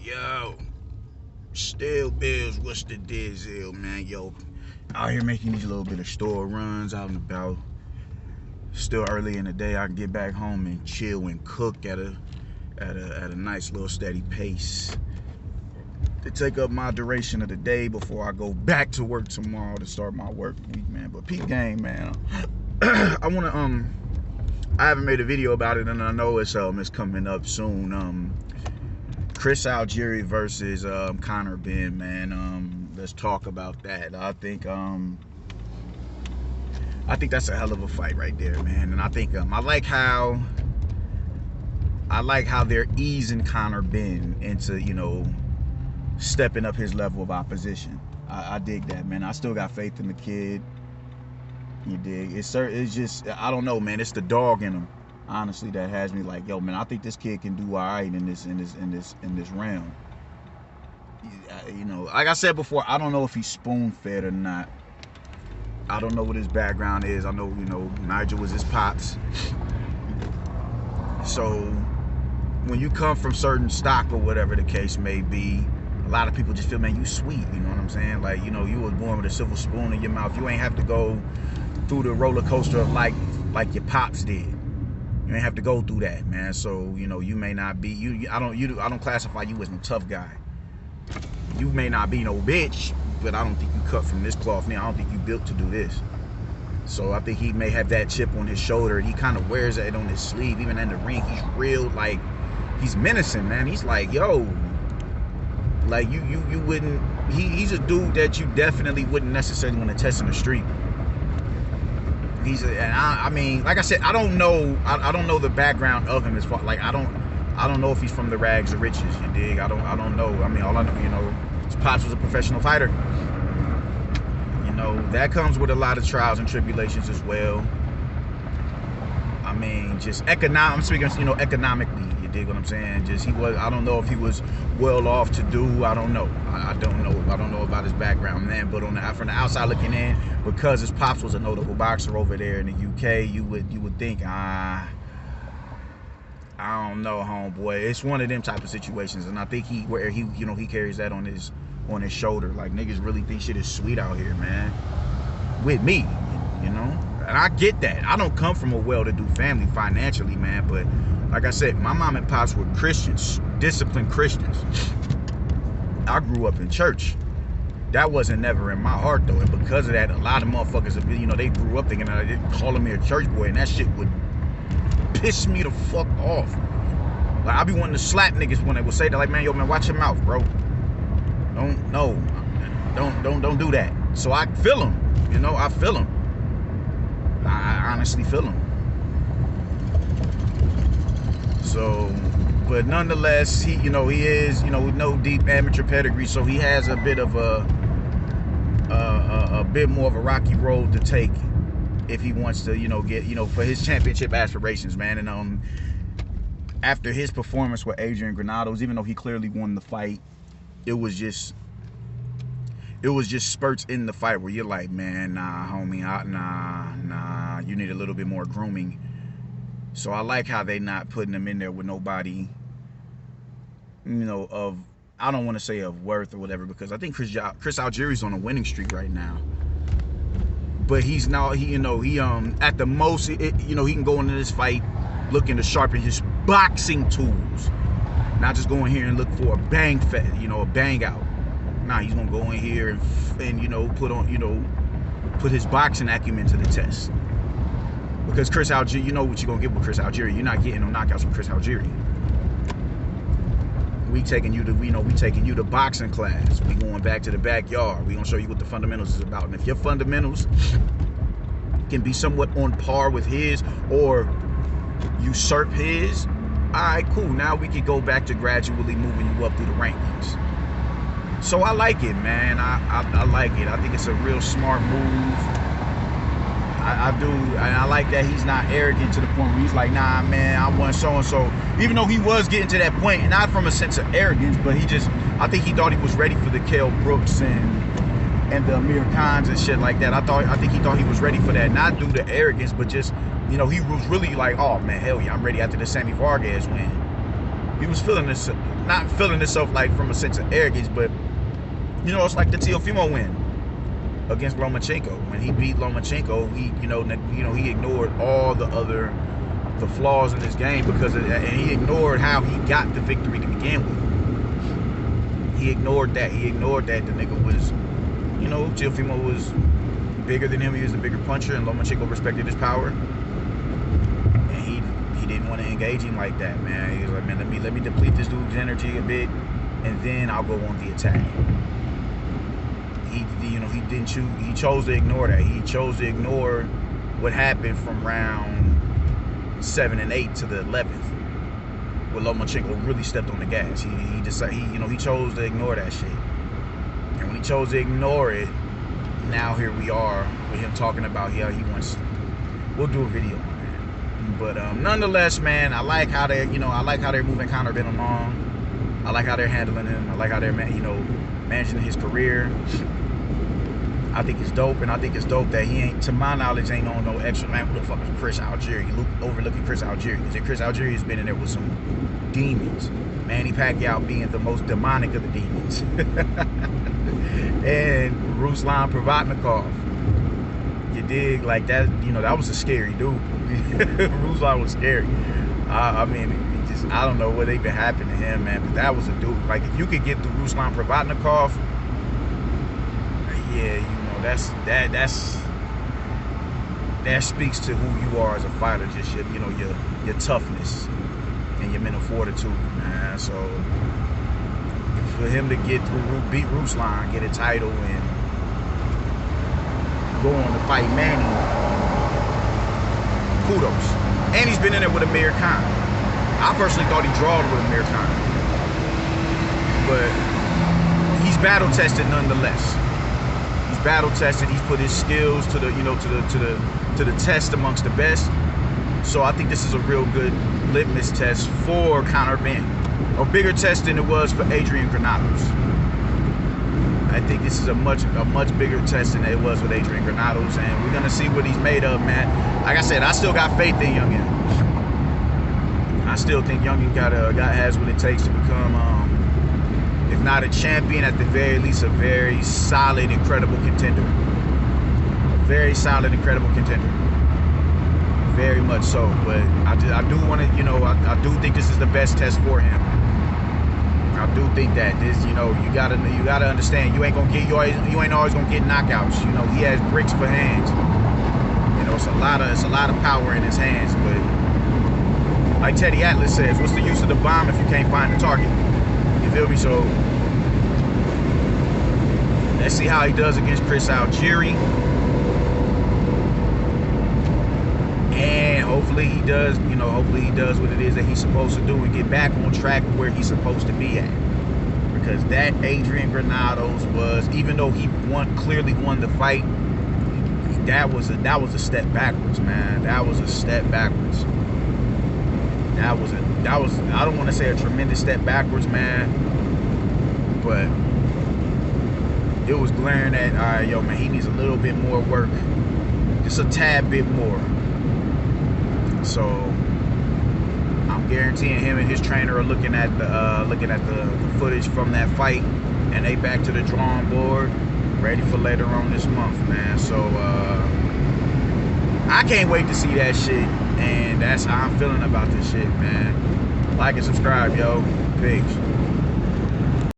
Yo, still bills, what's the deal, man? Yo, out here making these little bit of store runs out and about. Still early in the day, I can get back home and chill and cook at a nice little steady pace to take up my duration of the day before I go back to work tomorrow to start my work week, man. But peep game, man. I haven't made a video about it, and I know it's coming up soon. Chris Algeriw versus Conor Benn, man. Let's talk about that. I think that's a hell of a fight right there, man. And I think I like how they're easing Conor Benn into, stepping up his level of opposition. I dig that, man. I still got faith in the kid. You dig? It's just, I don't know, man. It's the dog in him, honestly, that has me like, yo, man, I think this kid can do all right in this realm. Like I said before, I don't know if he's spoon-fed or not. I don't know what his background is. I know, Nigel was his pops. So when you come from certain stock or whatever the case may be, a lot of people just feel, man, you sweet. You know what I'm saying? Like, you was born with a silver spoon in your mouth. You ain't have to go through the roller coaster of like your pops did. You ain't have to go through that, man. So, you may not be, I don't classify you as no tough guy. You may not be no bitch, but I don't think you cut from this cloth now. I don't think you built to do this. So I think he may have that chip on his shoulder, and he kind of wears that on his sleeve. Even in the ring, he's real, like, he's menacing, man. He's like, yo, like, you wouldn't, he's a dude that you definitely wouldn't necessarily want to test in the street. I mean, like I said, I don't know the background of him as far, like, I don't know if he's from the rags or riches, you dig? I don't know. I mean, all I know, his pops was a professional fighter. That comes with a lot of trials and tribulations as well. I mean, just I'm speaking, economically, you dig what I'm saying? Just, I don't know if he was well off to do, I don't know. I don't know about his background, man, but from the outside looking in, because his pops was a notable boxer over there in the UK, you would think, I don't know, homeboy. It's one of them type of situations, and I think he carries that on his shoulder. Like, niggas really think shit is sweet out here, man. With me, And I get that. I don't come from a well-to-do family financially, man, but like I said, my mom and pops were Christians, disciplined Christians. I grew up in church. That wasn't never in my heart, though, and because of that, a lot of motherfuckers, they grew up thinking that calling me a church boy, and that shit would piss me the fuck off. Like, I be wanting to slap niggas when they would say that, like, man, yo, man, watch your mouth, bro. Don't do that. So I feel him, I feel him. I honestly feel him. So, but nonetheless, he is, with no deep amateur pedigree, so he has a bit of a bit more of a rocky road to take if he wants to, get, for his championship aspirations, man. And after his performance with Adrian Granados, even though he clearly won the fight, it was just spurts in the fight where you're like, man, nah, homie, nah, you need a little bit more grooming. So I like how they not putting him in there with nobody, of, I don't want to say of worth or whatever, because I think Chris Algeriw's on a winning streak right now. But he's not, he at the most, he can go into this fight looking to sharpen his boxing tools, not just go in here and look for a bang out. Nah, he's gonna go in here and put his boxing acumen to the test. Because Chris Algeriw, you know what you're gonna get with Chris Algeriw. You're not getting no knockouts with Chris Algeriw. We taking you to boxing class. We going back to the backyard. We gonna show you what the fundamentals is about. And if your fundamentals can be somewhat on par with his or usurp his, all right, cool. Now we can go back to gradually moving you up through the rankings. So I like it, man. I like it. I think it's a real smart move. I do, and I like that he's not arrogant to the point where he's like, nah, man, I want so-and-so. Even though he was getting to that point, not from a sense of arrogance, but I think he thought he was ready for the Kell Brooks and the Amir Khans and shit like that. I think he thought he was ready for that, not due to arrogance, but just, he was really like, oh, man, hell yeah, I'm ready after the Sammy Vargas win. He was feeling this, not feeling himself like from a sense of arrogance, but you know, it's like the Teofimo win against Lomachenko. When he beat Lomachenko, he he ignored all the flaws in his game because of that, and he ignored how he got the victory to begin with. He ignored that. He ignored that the nigga was, you know, Teofimo was bigger than him. He was the bigger puncher, and Lomachenko respected his power. And he didn't want to engage him like that, man. He was like, man, let me deplete this dude's energy a bit, and then I'll go on the attack. He didn't choose. He chose to ignore that. He chose to ignore what happened from round 7 and 8 to the 11th, where Lomachenko really stepped on the gas. He decided. He chose to ignore that shit. And when he chose to ignore it, now here we are with him talking about how he wants. We'll do a video on that. But nonetheless, man, I like how they're moving Conor Benn along. I like how they're handling him. I like how they're managing his career. I think it's dope, and I think it's dope that he ain't, to my knowledge, ain't on no extra. Man, who the fuck is Chris Algeriw? Overlooking Chris Algeriw, because Chris Algeriw has been in there with some demons. Manny Pacquiao being the most demonic of the demons, and Ruslan Provodnikov. You dig? Like that? That was a scary dude. Ruslan was scary. I mean, I don't know what even happened to him, man. But that was a dude. Like, if you could get through Ruslan Provodnikov, yeah, that speaks to who you are as a fighter. Just your toughness and your mental fortitude, man. So for him to get through, beat Ruslan, get a title, and go on to fight Manny, kudos. And he's been in there with Amir Khan. I personally thought he drawed with Amir Khan, but he's battle tested nonetheless. He's battle tested. He's put his skills to the test amongst the best. So I think this is a real good litmus test for Conor Benn, a bigger test than it was for Adrian Granados. I think this is a much bigger test than it was with Adrian Granados, and we're gonna see what he's made of, man. Like I said, I still got faith in Youngin. I still think Youngin has what it takes to become, if not a champion, at the very least a very solid, incredible contender. A very solid, incredible contender. Very much so. But I do want to, I do think this is the best test for him. I do think that this, you gotta understand, you ain't always gonna get knockouts. He has bricks for hands. It's a lot of power in his hands. But like Teddy Atlas says, what's the use of the bomb if you can't find the target? You feel me? So let's see how he does against Chris Algeriw. And hopefully he does, what it is that he's supposed to do and get back on track where he's supposed to be at. Because that Adrian Granados was, even though he clearly won the fight, that was a step backwards, man. That was a step backwards. That was I don't want to say a tremendous step backwards, man, but it was glaring that, all right, yo, man, he needs a little bit more work, just a tad bit more. So I'm guaranteeing him and his trainer are looking at the footage from that fight, and they back to the drawing board, ready for later on this month, man. So I can't wait to see that shit, and that's how I'm feeling about this shit, man. Like and subscribe, yo. Peace.